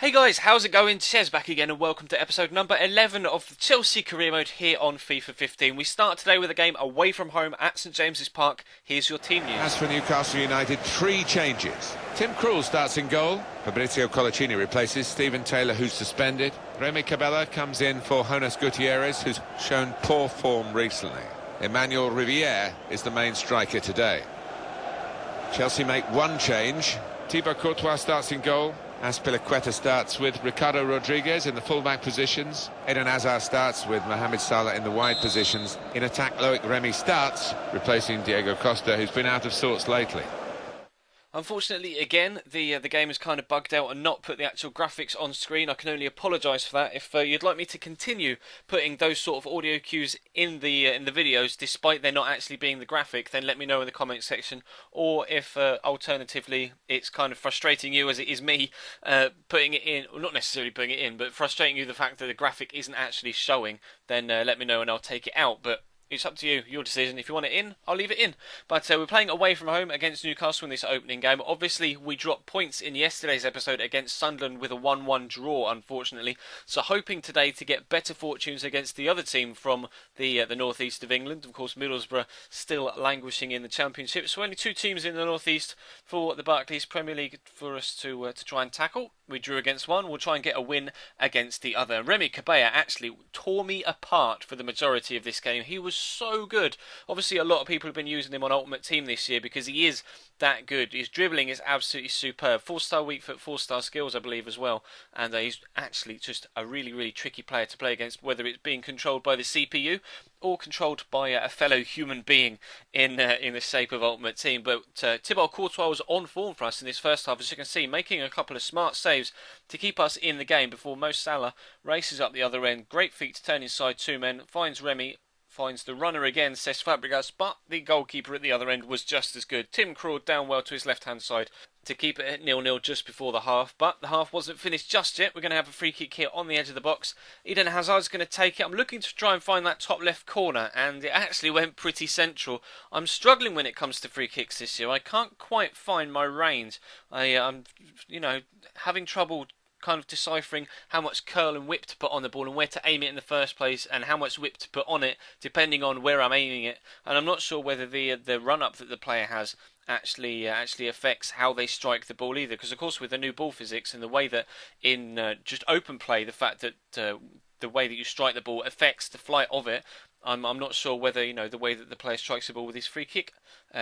Hey guys, how's it going? CHES back again and welcome to episode number 11 of the Chelsea career mode here on FIFA 15. We start today with a game away from home at St James's Park. Here's your team news. As for Newcastle United, 3 changes. Tim Krul starts in goal. Fabrizio Colaccini replaces Stephen Taylor, who's suspended. Remy Cabella comes in for Jonas Gutierrez, who's shown poor form recently. Emmanuel Riviere is the main striker today. Chelsea make 1 change. Thibaut Courtois starts in goal. Azpilicueta starts with Ricardo Rodriguez in the full-back positions. Eden Hazard starts with Mohamed Salah in the wide positions. In attack, Loic Remy starts, replacing Diego Costa, who's been out of sorts lately. Unfortunately, again, the game is kind of bugged out and not put the actual graphics on screen. I can only apologise for that. If you'd like me to continue putting those sort of audio cues in the videos, despite there not actually being the graphic, then let me know in the comments section. Or if alternatively it's kind of frustrating you as it is me putting it in, or not necessarily putting it in, but frustrating you the fact that the graphic isn't actually showing, then let me know and I'll take it out. But it's up to you, your decision. If you want it in, I'll leave it in. But we're playing away from home against Newcastle in this opening game. Obviously, we dropped points in yesterday's episode against Sunderland with a 1-1 draw, unfortunately. So hoping today to get better fortunes against the other team from the northeast of England. Of course, Middlesbrough still languishing in the Championship. So only 2 teams in the northeast for the Barclays Premier League for us to try and tackle. We drew against one. We'll try and get a win against the other. Remy Cabella actually tore me apart for the majority of this game. He was so good. Obviously, a lot of people have been using him on Ultimate Team this year because he is that good. His dribbling is absolutely superb. 4-star weak foot, 4-star skills, I believe, as well. And he's actually just a really, really tricky player to play against, whether it's being controlled by the CPU or controlled by a fellow human being in the shape of Ultimate Team. But Thibaut Courtois was on form for us in this first half, as you can see, making a couple of smart saves to keep us in the game before Mo Salah races up the other end. Great feat to turn inside 2 men, finds Remy, finds the runner again, Cesc Fabregas, but the goalkeeper at the other end was just as good. Tim Krul down well to his left-hand side to keep it at 0-0 just before the half, but the half wasn't finished just yet. We're going to have a free kick here on the edge of the box. Eden Hazard's going to take it. I'm looking to try and find that top left corner, and it actually went pretty central. I'm struggling when it comes to free kicks this year. I can't quite find my range. I'm, having trouble kind of deciphering how much curl and whip to put on the ball and where to aim it in the first place and how much whip to put on it depending on where I'm aiming it. And I'm not sure whether the run-up that the player has actually affects how they strike the ball either, because of course with the new ball physics and the way that in just open play, the fact that the way that you strike the ball affects the flight of it, I'm not sure whether the way that the player strikes the ball with his free kick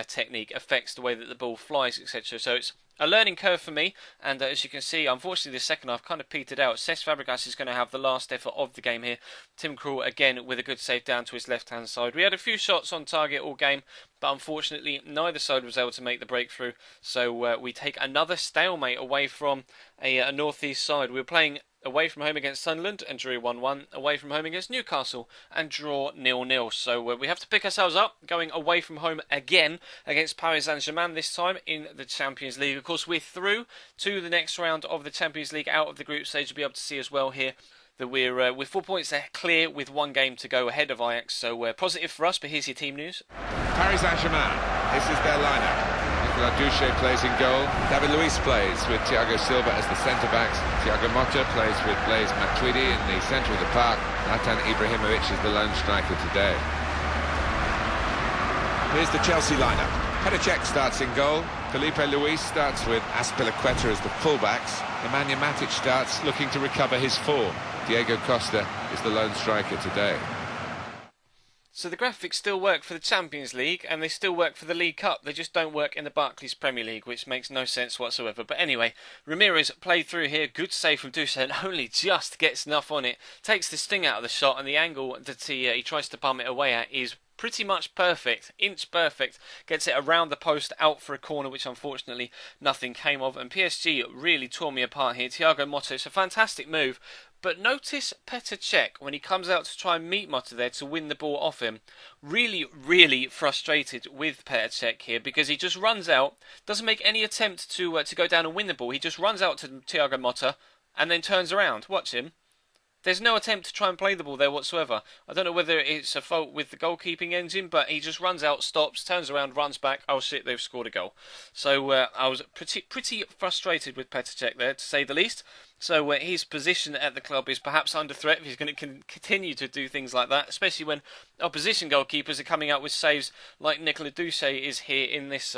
technique affects the way that the ball flies, etc. So it's a learning curve for me, and as you can see, unfortunately the second half kind of petered out. Cesc Fabregas is going to have the last effort of the game here. Tim Krul again with a good save down to his left hand side. We had a few shots on target all game, but unfortunately neither side was able to make the breakthrough, so we take another stalemate away from a northeast side. We were playing away from home against Sunderland and drew 1-1, away from home against Newcastle and draw 0-0. So we have to pick ourselves up, going away from home again against Paris Saint-Germain, this time in the Champions League. Of course, we're through to the next round of the Champions League out of the group stage. You'll be able to see as well here that we're with 4 points clear with 1 game to go ahead of Ajax. So positive for us, but here's your team news. Paris Saint-Germain, this is their lineup. Nicolas Duche plays in goal. David Luiz plays with Thiago Silva as the centre-backs. Thiago Motta plays with Blaise Matuidi in the centre of the park. ZLATAN Ibrahimovic is the lone striker today. Here's the Chelsea lineup. Petr Cech starts in goal. Felipe Luis starts with Azpilicueta as the full-backs. Nemanja Matic starts looking to recover his form. Diego Costa is the lone striker today. So the graphics still work for the Champions League and they still work for the League Cup. They just don't work in the Barclays Premier League, which makes no sense whatsoever. But anyway, Ramirez played through here. Good save from Duce and only just gets enough on it. Takes the sting out of the shot, and the angle that he tries to palm it away at is pretty much perfect, inch perfect. Gets it around the post, out for a corner, which unfortunately nothing came of. And PSG really tore me apart here. Thiago Motta, it's a fantastic move. But notice Petr Cech, when he comes out to try and meet Motta there to win the ball off him, really, really frustrated with Petr Cech here, because he just runs out, doesn't make any attempt to go down and win the ball. He just runs out to Thiago Motta and then turns around. Watch him. There's no attempt to try and play the ball there whatsoever. I don't know whether it's a fault with the goalkeeping engine, but he just runs out, stops, turns around, runs back. Oh shit, they've scored a goal. So I was pretty frustrated with Petr Cech there, to say the least. So his position at the club is perhaps under threat if he's going to continue to do things like that, especially when opposition goalkeepers are coming out with saves like Nicolas Doucet is here in this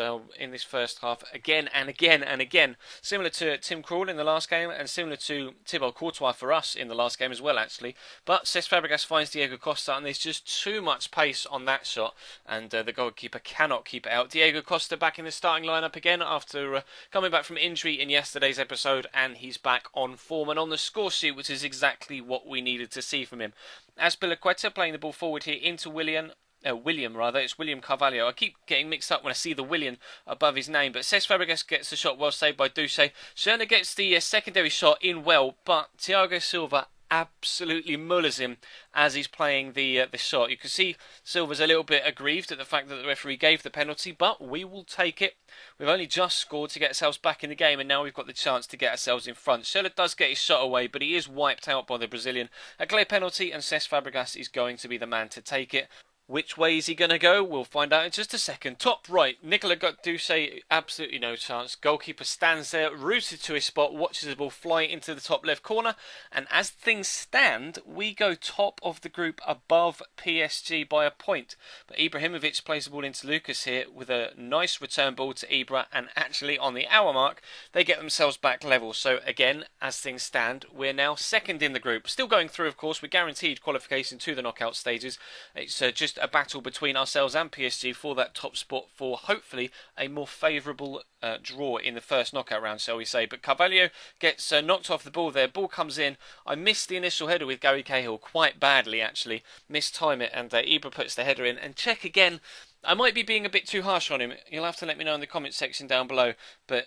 first half again and again and again. Similar to Tim Krul in the last game and similar to Thibaut Courtois for us in the last game as well, actually. But Cesc Fabregas finds Diego Costa and there's just too much pace on that shot and the goalkeeper cannot keep it out. Diego Costa back in the starting lineup again after coming back from injury in yesterday's episode, and he's back on form and on the score sheet, which is exactly what we needed to see from him. Azpilicueta playing the ball forward here into William. It's William Carvalho. I keep getting mixed up when I see the William above his name, but Cesc Fabregas gets the shot well saved by Doucet. Schöne gets the secondary shot in well, but Thiago Silva absolutely mullers him as he's playing the shot. You can see Silva's a little bit aggrieved at the fact that the referee gave the penalty, but we will take it. We've only just scored to get ourselves back in the game, and now we've got the chance to get ourselves in front. Schöne does get his shot away, but he is wiped out by the Brazilian. A clear penalty, and Cesc Fabregas is going to be the man to take it. Which way is he going to go? We'll find out in just a second. Top right, Nicolas Doucet, absolutely no chance. Goalkeeper stands there, rooted to his spot, watches the ball fly into the top left corner. And as things stand, we go top of the group above PSG by a point. But Ibrahimovic plays the ball into Lucas here with a nice return ball to Ibra. And actually, on the hour mark, they get themselves back level. So again, as things stand, we're now second in the group. Still going through, of course. We're guaranteed qualification to the knockout stages. It's just a battle between ourselves and PSG for that top spot for hopefully a more favourable draw in the first knockout round, shall we say. But Carvalho gets knocked off the ball there. Ball comes in. I missed the initial header with Gary Cahill quite badly, actually. Mistime it, and Ibra puts the header in. And check again. I might be being a bit too harsh on him. You'll have to let me know in the comment section down below. But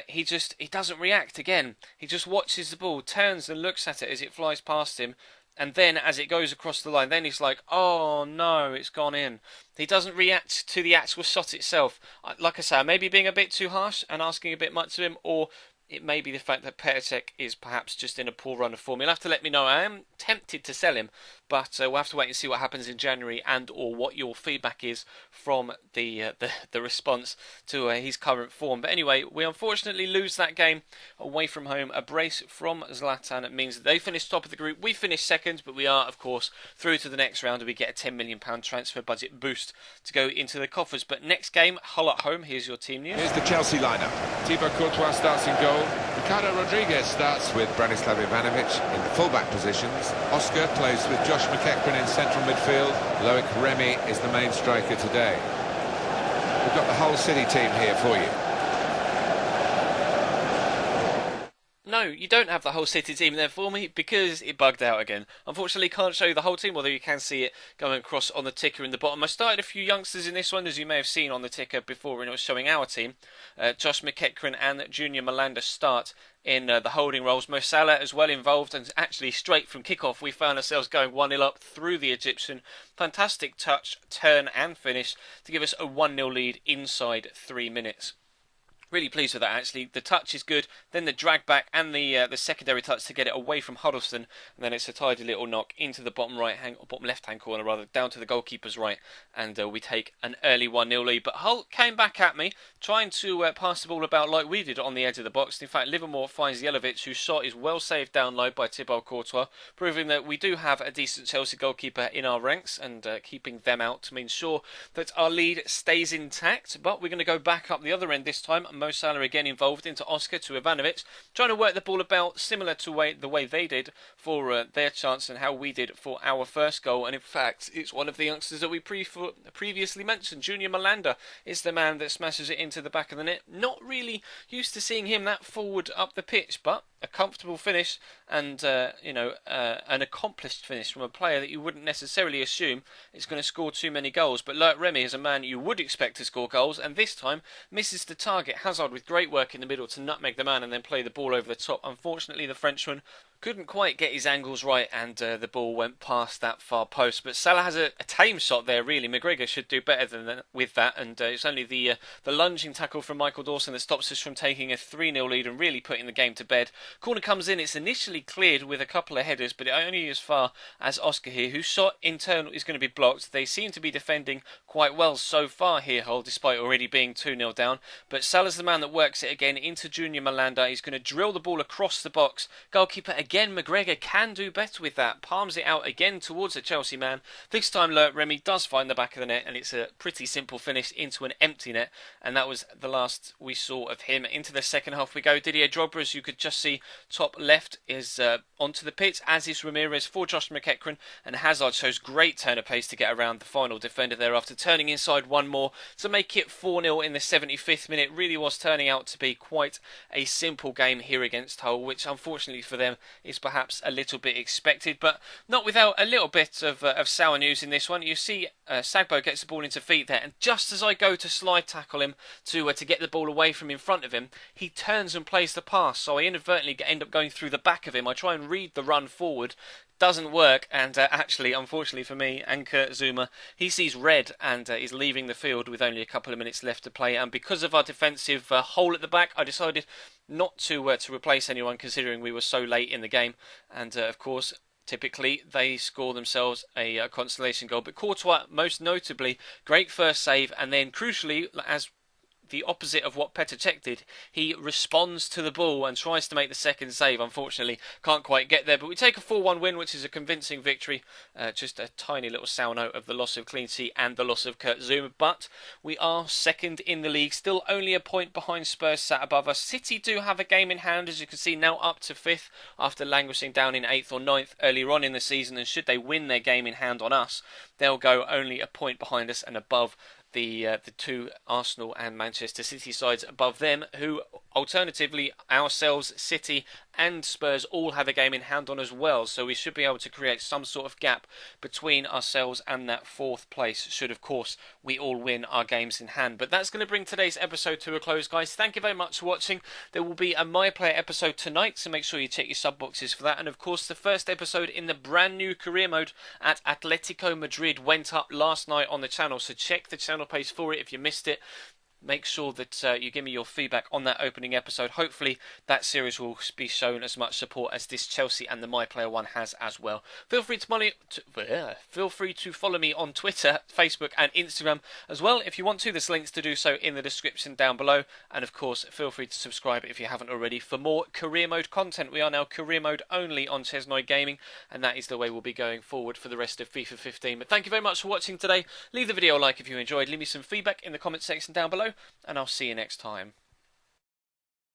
he doesn't react again. He just watches the ball, turns and looks at it as it flies past him. And then as it goes across the line, then he's like, oh no, it's gone in. He doesn't react to the actual shot itself. Like I say, I may be being a bit too harsh and asking a bit much of him, or it may be the fact that Petr Cech is perhaps just in a poor run of form. You'll have to let me know. I am tempted to sell him, but we'll have to wait and see what happens in January and or what your feedback is from the response to his current form. But anyway, we unfortunately lose that game away from home. A brace from Zlatan. It means that they finish top of the group. We finish second, but we are, of course, through to the next round and we get a £10 million transfer budget boost to go into the coffers. But next game, Hull at home. Here's your team news. Here's the Chelsea lineup. Thibaut Courtois starts in goal. Ricardo Rodriguez starts with Branislav Ivanovic in the fullback positions. Oscar plays with Josh McEachran in central midfield. Loic Remy is the main striker today. We've got the whole City team here for you. No, you don't have the whole City team there for me because it bugged out again. Unfortunately, can't show you the whole team, although you can see it going across on the ticker in the bottom. I started a few youngsters in this one, as you may have seen on the ticker before when it was showing our team. Josh McEachran and Junior Malanda start in the holding roles. Mo Salah as well involved, and actually straight from kickoff we found ourselves going 1-0 up through the Egyptian. Fantastic touch, turn and finish to give us a 1-0 lead inside 3 minutes. Really pleased with that, actually. The touch is good, then the drag back and the secondary touch to get it away from Huddleston, and then it's a tidy little knock into the bottom left hand corner rather, down to the goalkeeper's right, and we take an early 1-0 lead. But Hull came back at me, trying to pass the ball about like we did on the edge of the box. In fact, Livermore finds Jelavic, whose shot is well saved down low by Thibaut Courtois, proving that we do have a decent Chelsea goalkeeper in our ranks, and keeping them out to ensure that our lead stays intact. But we're going to go back up the other end this time. Mo Salah again involved into Oscar to Ivanovic, trying to work the ball about similar to the way they did for their chance and how we did for our first goal. And in fact, it's one of the youngsters that we previously mentioned. Junior Malanda is the man that smashes it into the back of the net. Not really used to seeing him that forward up the pitch, but a comfortable finish and an accomplished finish from a player that you wouldn't necessarily assume is going to score too many goals. But Loic Remy is a man you would expect to score goals, and this time misses the target. Hazard with great work in the middle to nutmeg the man and then play the ball over the top. Unfortunately, the Frenchman Couldn't quite get his angles right, and the ball went past that far post. But Salah has a tame shot there, really. McGregor should do better than with that, and it's only the lunging tackle from Michael Dawson that stops us from taking a 3-0 lead and really putting the game to bed. Corner comes in, it's initially cleared with a couple of headers, but only as far as Oscar here, whose shot internal is going to be blocked. They seem to be defending quite well so far here, Hull, despite already being 2-0 down. But Salah's the man that works it again into Junior Malanda. He's going to drill the ball across the box. Goalkeeper again, McGregor can do better with that. Palms it out again towards the Chelsea man. This time Remy does find the back of the net, and it's a pretty simple finish into an empty net. And that was the last we saw of him. Into the second half we go. Didier Drogba, as you could just see, top left is onto the pitch, as is Ramirez for Josh McEachran. And Hazard shows great turn of pace to get around the final defender there after turning inside one more to make it 4-0 in the 75th minute. Really was turning out to be quite a simple game here against Hull, which unfortunately for them is perhaps a little bit expected, but not without a little bit of sour news in this one. You see Sagbo gets the ball into feet there, and just as I go to slide tackle him to get the ball away from in front of him, he turns and plays the pass, so I inadvertently end up going through the back of him. I try and read the run forward, doesn't work, and actually, unfortunately for me and Kurt Zuma, he sees red and is leaving the field with only a couple of minutes left to play. And because of our defensive hole at the back, I decided not to replace anyone, considering we were so late in the game. And of course, typically they score themselves a consolation goal. But Courtois, most notably, great first save, and then crucially, as the opposite of what Petr Cech did, he responds to the ball and tries to make the second save. Unfortunately, can't quite get there, but we take a 4-1 win, which is a convincing victory. Just a tiny little sour note of the loss of Clean Sheet and the loss of Kurt Zuma, but we are second in the league, still only a point behind Spurs sat above us. City do have a game in hand, as you can see, now up to 5th after languishing down in 8th or 9th earlier on in the season, and should they win their game in hand on us, they'll go only a point behind us and above the two Arsenal and Manchester City sides above them, who alternatively ourselves, City and Spurs all have a game in hand on as well, so we should be able to create some sort of gap between ourselves and that 4th place, should of course we all win our games in hand. But that's going to bring today's episode to a close, guys. Thank you very much for watching. There will be a My Player episode tonight, so make sure you check your sub boxes for that. And of course the first episode in the brand new career mode at Atletico Madrid went up last night on the channel, so check the channel page for it if you missed it. Make sure that you give me your feedback on that opening episode. Hopefully that series will be shown as much support as this Chelsea and the My Player one has as well. Feel free to follow me on Twitter, Facebook and Instagram as well if you want to. There's links to do so in the description down below. And of course, feel free to subscribe if you haven't already for more career mode content. We are now career mode only on Chesnoid Gaming, and that is the way we'll be going forward for the rest of FIFA 15. But thank you very much for watching today. Leave the video a like if you enjoyed. Leave me some feedback in the comment section down below, and I'll see you next time.